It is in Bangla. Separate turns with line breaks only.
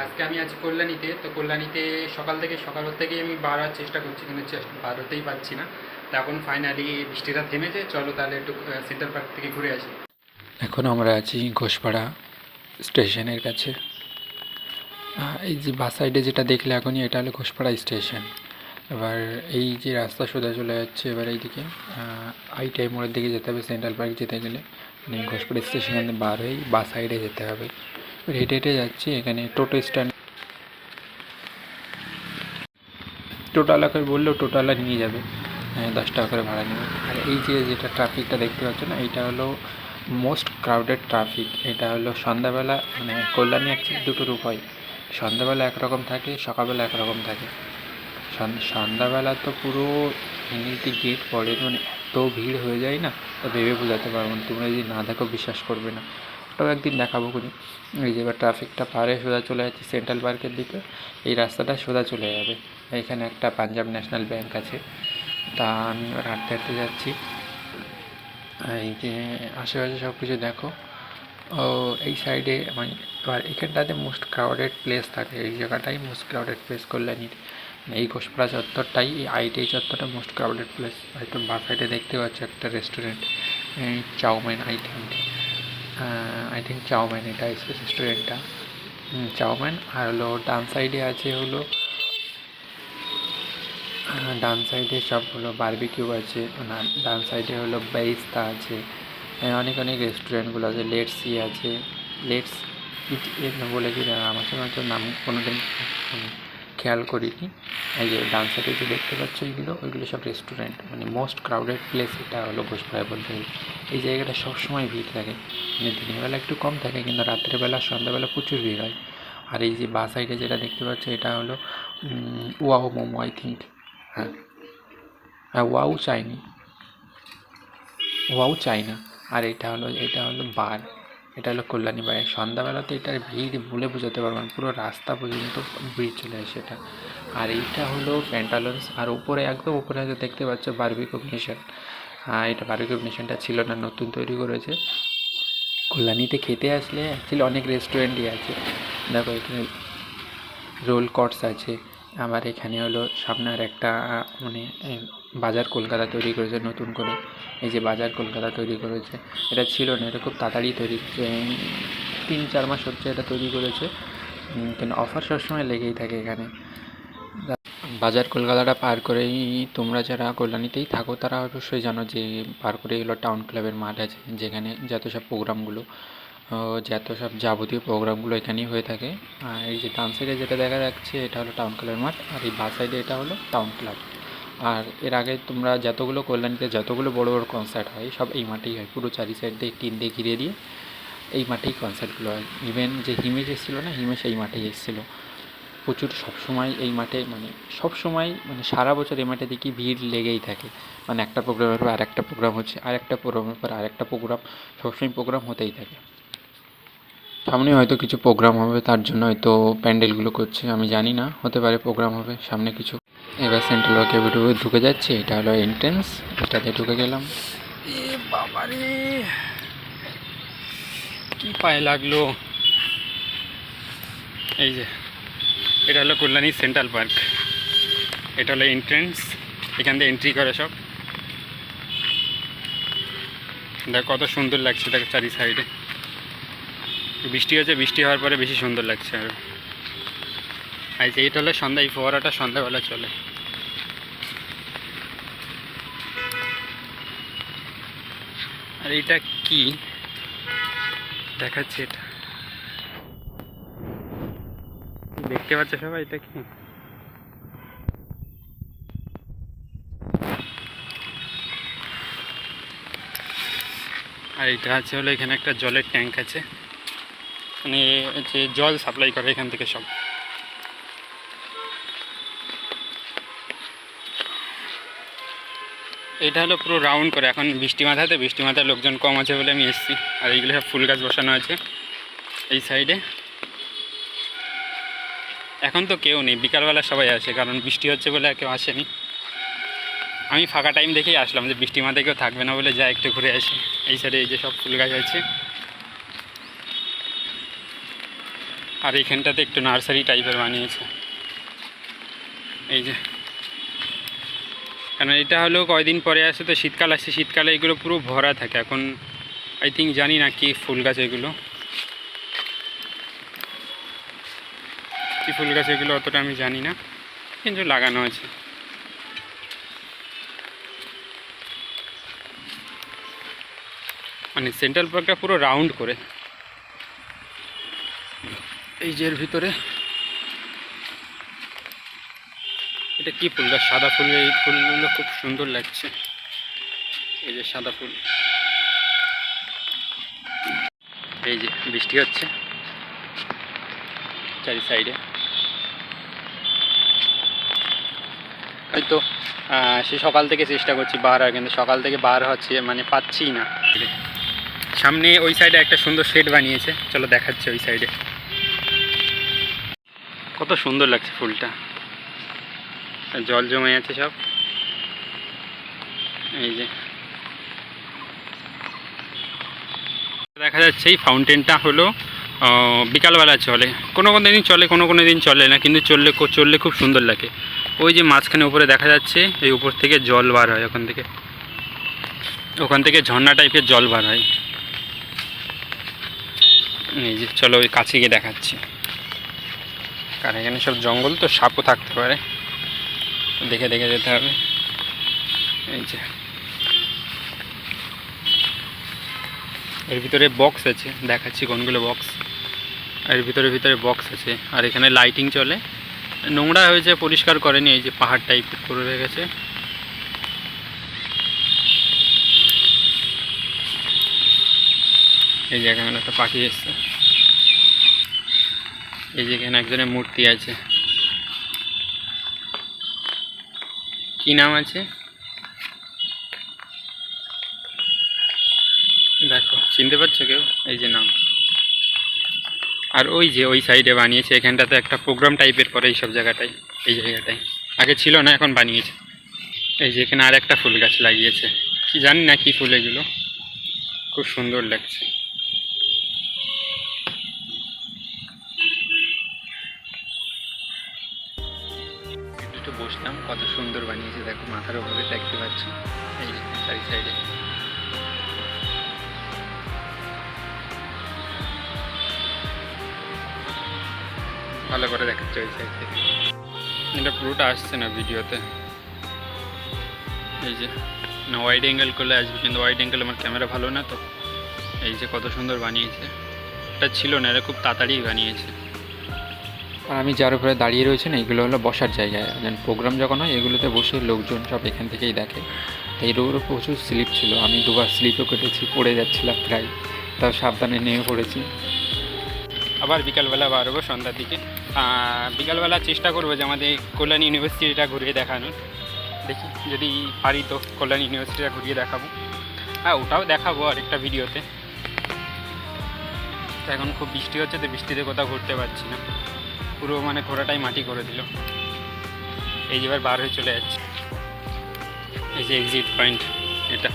আজকে আমি আছি কল্যাণীতে। তো কল্যাণীতে সকাল থেকেই আমি বার হওয়ার চেষ্টা করছি, কিন্তু বার হতেই পারছি না। তো এখন ফাইনালি বৃষ্টিটা থেমেছে, চলো তাহলে একটু সেন্ট্রাল পার্ক থেকে ঘুরে আসি। এখন আমরা আছি ঘোষপাড়া স্টেশনের কাছে। এই যে বাস সাইডে যেটা দেখলে এখনই, এটা হলো ঘোষপাড়া স্টেশন। এবার এই যে রাস্তা সোজা চলে যাচ্ছে, এবার এইদিকে আইটিআই মোড়ের দিকে যেতে হবে সেন্ট্রাল পার্ক যেতে গেলে। মানে ঘোষপাড়া স্টেশন বার হয়েই বাস সাইডে যেতে হবে। এবার হেঁটে হেঁটে যাচ্ছি, এখানে টোটো স্ট্যান্ড, টোটোওয়ালাকে বললেও টোটোওয়ালা নিয়ে যাবে, 10 টাকা করে ভাড়া নেবে। আর এই যে যেটা ট্রাফিকটা দেখতে পাচ্ছ না, এইটা হলো মোস্ট ক্রাউডেড ট্রাফিক। এটা হলো সন্ধ্যাবেলা, মানে কল্যাণী অ্যাকচুয়ালি দুটো রূপ হয়, সন্ধ্যাবেলা একরকম থাকে, সকালবেলা একরকম থাকে। সন্ধ্যাবেলা তো পুরো এমনিতে গেট পড়ে, মানে এত ভিড় হয়ে যায় না, তা ভেবে বোঝাতে পারবো না। তোমরা যদি না দেখো বিশ্বাস করবে না, ওটাও একদিন দেখাবো খুনি। এই যে এবার ট্রাফিকটা পারে সোজা চলে যাচ্ছে সেন্ট্রাল পার্কের দিকে। এই রাস্তাটা সোজা চলে যাবে, এখানে একটা পাঞ্জাব ন্যাশনাল ব্যাংক আছে। তা আমি এবার হাঁটতে হাঁটতে যাচ্ছি। এই যে আশেপাশে সব কিছু দেখো। ও এই সাইডে মানে এবার এখানটাতে মোস্ট ক্রাউডেড প্লেস থাকে, এই জায়গাটাই মোস্ট ক্রাউডেড প্লেস কল্যাণীর। এই ঘোষপাড়া চত্বরটাই, এই আইটিআই চত্বরটা মোস্ট ক্রাউডেড প্লেস। হয়তো বাঁ সাইডে দেখতে পাচ্ছ একটা restaurant, chowmein I think chowmein, এটা রেস্টুরেন্টটা চাউমিন। আর হলো ডান সাইডে আছে হলো, ডান সাইডে সব হলো বারবিকিউ আছে, না ডান সাইডে হলো বেরিস্তা আছে, অনেক অনেক রেস্টুরেন্টগুলো আছে, লেটস সি আছে, লেটস ইট বলে কি আমার সঙ্গে হয়তো নাম কোনো দিন খেয়াল করিনি। এই যে ডান সাইডে যে দেখতে পাচ্ছ ওইগুলো সব রেস্টুরেন্ট, মানে মোস্ট ক্রাউডেড প্লেস এটা হলো ঘোষপাড়ায় বলতে গেলে। এই জায়গাটা সবসময় ভিড় থাকে, মানে দিনের বেলা একটু কম থাকে, কিন্তু রাত্রেবেলা সন্ধ্যাবেলা প্রচুর ভিড় হয়। আর এই যে বাঁ সাইডে যেটা দেখতে পাচ্ছ, এটা হলো ওয়াও মোমো, আই থিঙ্ক। হ্যাঁ হ্যাঁ, ওয়াও চাইনা। আর এটা হলো বার, এটা হলো কল্যাণী বার। সন্ধ্যাবেলাতে এটার ভিড় বলে বোঝাতে পারবো না, পুরো রাস্তা পর্যন্ত ভিড় চলে আসে এটা। আর এইটা হলো প্যান্টালন্স, আর উপরে একদম উপরে হয়তো দেখতে পাচ্ছ বারবিকিউ নেশন। এটা বারবিকিউ নেশনটা ছিল না, নতুন তৈরি করেছে। কল্যাণীতে খেতে আসলে অ্যাকচুয়ালি অনেক রেস্টুরেন্টই আছে। দেখো এখানে রোল কটস আছে, আবার এখানে হলো সামনে আর একটা মানে বাজার কলকাতা তৈরি করেছে নতুন করে। এই যে বাজার কলকাতা তৈরি করেছে, এটা ছিল না, এটা খুব তাড়াতাড়ি তৈরি 3-4 মাস হচ্ছে এটা তৈরি করেছে। কিন্তু অফার সবসময় লেগেই থাকে এখানে। বাজার কলকাতাটা পার করেই তোমরা যারা কল্যাণীতেই থাকো তারা অবশ্যই জানো যে পার করেই হলো টাউন ক্লাবের মাঠ আছে, যেখানে যত সব প্রোগ্রামগুলো, যত সব যাবতীয় প্রোগ্রামগুলো এখানেই হয়ে থাকে। আর এই যে ডান সাইডে যেটা দেখা যাচ্ছে এটা হলো টাউন ক্লাবের মাঠ, আর এই বাঁ সাইডে এটা হলো টাউন ক্লাব। আর এর আগে তোমরা যতগুলো কল্যাণীতে যতগুলো বড় বড় কনসার্ট হয় সব এই মাঠেই হয়, পুরো চারি সাইড দিয়ে টিন দিয়ে ঘিরে দিয়ে এই মাঠেই কনসার্টগুলো হয়। ইভেন যে হিমেশ এসেছিলো না, হিমেশ এই মাঠেই এসেছিলো প্রচুর। সবসময় এই মাঠে, মানে সবসময়, মানে সারা বছর এই মাঠে দেখি ভিড় লেগেই থাকে। মানে একটা প্রোগ্রামের পর আরেকটা প্রোগ্রাম হচ্ছে, আরেকটা প্রোগ্রামের পর আরেকটা প্রোগ্রাম, সবসময় প্রোগ্রাম হতেই থাকে। সামনে হয়তো কিছু প্রোগ্রাম হবে, তার জন্য হয়তো প্যান্ডেলগুলো করছে, আমি জানি না, হতে পারে প্রোগ্রাম হবে সামনে কিছু। এবার সেন্ট্রাল ওয়ার্কে ঢুকে যাচ্ছে, এটা হলো এন্ট্রেন্স, এটাতে ঢুকে গেলাম। এ বাবারে, কি পায়ে লাগলো। এই যে এটা হলো কল্যাণী সেন্ট্রাল পার্ক, এটা হলো এন্ট্রেন্স, এখান থেকে এন্ট্রি করে সব। দেখ কত সুন্দর লাগছে, দেখ চারি সাইডে বৃষ্টি হচ্ছে, বৃষ্টি হওয়ার পরে বেশি সুন্দর লাগছে আরও। আর এইটা হলো সন্ধ্যা, এই ফোয়ারাটা সন্ধ্যাবেলা চলে। আর এটা কি দেখাচ্ছে, এটা দেখতে পাচ্ছে সবাই, এটা কি? আর এটা আছে হলো, এখানে একটা জলের ট্যাঙ্ক আছে, মানে যে জল সাপ্লাই করে এখান থেকে সব। এটা হলো পুরো রাউন্ড করে, এখন বৃষ্টি মাথায় লোকজন কম আছে বলে আমি এসেছি। আর এইগুলো সব ফুল গাছ বসানো আছে এই সাইডে। এখন তো কেউ নেই, বিকালবেলা সবাই আসে, কারণ বৃষ্টি হচ্ছে বলে কেউ আসেনি। আমি ফাঁকা টাইম দেখেই আসলাম, যে বৃষ্টি মাথায় কেউ থাকবে না বলে যা একটু ঘুরে আসি। এই সাইডে এই যে সব ফুল গাছ আছে।
আর এইখানটাতে একটু নার্সারি টাইপের বানিয়েছে, এই যে। কারণ এটা হলো কয়দিন পরে আসে তো, শীতকাল আসছে, শীতকালে এগুলো পুরো ভরা থাকে। এখন আই থিঙ্ক জানি না কি ফুল গাছ এগুলো, কি ফুল গাছ এগুলো অতটা আমি জানি না, কিন্তু লাগানো আছে। মানে সেন্ট্রাল পার্কটা পুরো রাউন্ড করে, এই যে এর ভিতরে এটা কি ফুল গাছ, সাদা ফুল, এই ফুলগুলো খুব সুন্দর লাগছে, এই যে সাদা ফুল। এই যে বৃষ্টি হচ্ছে চারি সাইডে, হয়তো সে সকাল থেকে চেষ্টা করছি বার হয়, কিন্তু সকাল থেকে বার হচ্ছে মানে পাচ্ছিই না। সামনে ওই সাইডে একটা সুন্দর শেড বানিয়েছে, চলো দেখাচ্ছে ওই সাইডে। কত সুন্দর লাগছে ফুলটা, জল জমে আছে সব, এই যে দেখা যাচ্ছে। এই ফাউন্টেনটা হলো বিকালবেলা চলে, কোনো কোনো দিন চলে, কোনো কোনো দিন চলে না, কিন্তু চললে খুব সুন্দর লাগে। ওই যে মাঝখানে উপরে দেখা যাচ্ছে, এই উপর থেকে জল বার হয়, ওখান থেকে ঝর্ণা টাইপের জল বার হয়। এই যে চলো ওই কাছে গিয়ে দেখাচ্ছি, কারণ এখানে সব জঙ্গল তো, সাপও থাকতে পারে, দেখে দেখে যেতে হবে। এই যে এর ভিতরে বক্স আছে, দেখাচ্ছি কোনগুলো বক্স। এর ভিতরে বক্স আছে, আর এখানে লাইটিং চলে। নোংরা হয়েছে, পরিষ্কার করেনি, এই যে পাহাড় টাইপের করে রেখেছে। এই যে এখানে একটা পাখি এসছে, এই যে এখানে একজনের মূর্তি আছে, কি নাম আছে দেখো, চিনতে পারছো কেউ? এই যে নাম। আর ওই যে ওই সাইডে বানিয়েছে, এখানটাতে একটা প্রোগ্রাম টাইপের করে এইসব জায়গাটায়, এই জায়গাটায় আগে ছিল না, এখন বানিয়েছে। এই যে এখানে আর একটা ফুল গাছ লাগিয়েছে, কি জানি না কি ফুল এগুলো, খুব সুন্দর লাগছে। একটু বসলাম, কত সুন্দর বানিয়েছে দেখো, মাথার উপরে দেখতে পাচ্ছি, এই যে চারি সাইডে। ভালো করে দেখাচ্ছে ওই সাইড থেকে, এটা পুরোটা আসছে না ভিডিওতে। এই যে না ওয়াইড অ্যাঙ্গেল করলে আসবে, কিন্তু ওয়াইড অ্যাঙ্গেল আমার ক্যামেরা ভালো না তো। এই যে কত সুন্দর বানিয়েছে, এটা ছিল না, এটা খুব তাড়াতাড়ি বানিয়েছে।
আর আমি যার উপরে দাঁড়িয়ে রয়েছে না, এগুলো হলো বসার জায়গায়, প্রোগ্রাম যখন হয় এগুলোতে বসে লোকজন সব এখান থেকেই দেখে। এই রোডও প্রচুর স্লিপ ছিল, আমি দুবার স্লিপও কেটেছি, পড়ে যাচ্ছিলাম প্রায়, তাও সাবধানে নেমে পড়েছি।
আবার বিকালবেলা বাড়বো সন্ধ্যার দিকে, বিকালবেলা চেষ্টা করবো যে আমাদের কল্যাণ ইউনিভার্সিটিটা ঘুরিয়ে দেখানোর, দেখি যদি পারি তো কল্যাণ ইউনিভার্সিটিটা ঘুরিয়ে দেখাবো। হ্যাঁ ওটাও দেখাবো আরেকটা ভিডিওতে। তো এখন খুব বৃষ্টি হচ্ছে, তো বৃষ্টিতে কোথাও ঘুরতে পারছি না, পুরো মানে ঘোরাটাই মাটি করে দিল। এই যে এবার বার হয়ে চলে যাচ্ছে, এই যে এক্সিট পয়েন্ট এটা।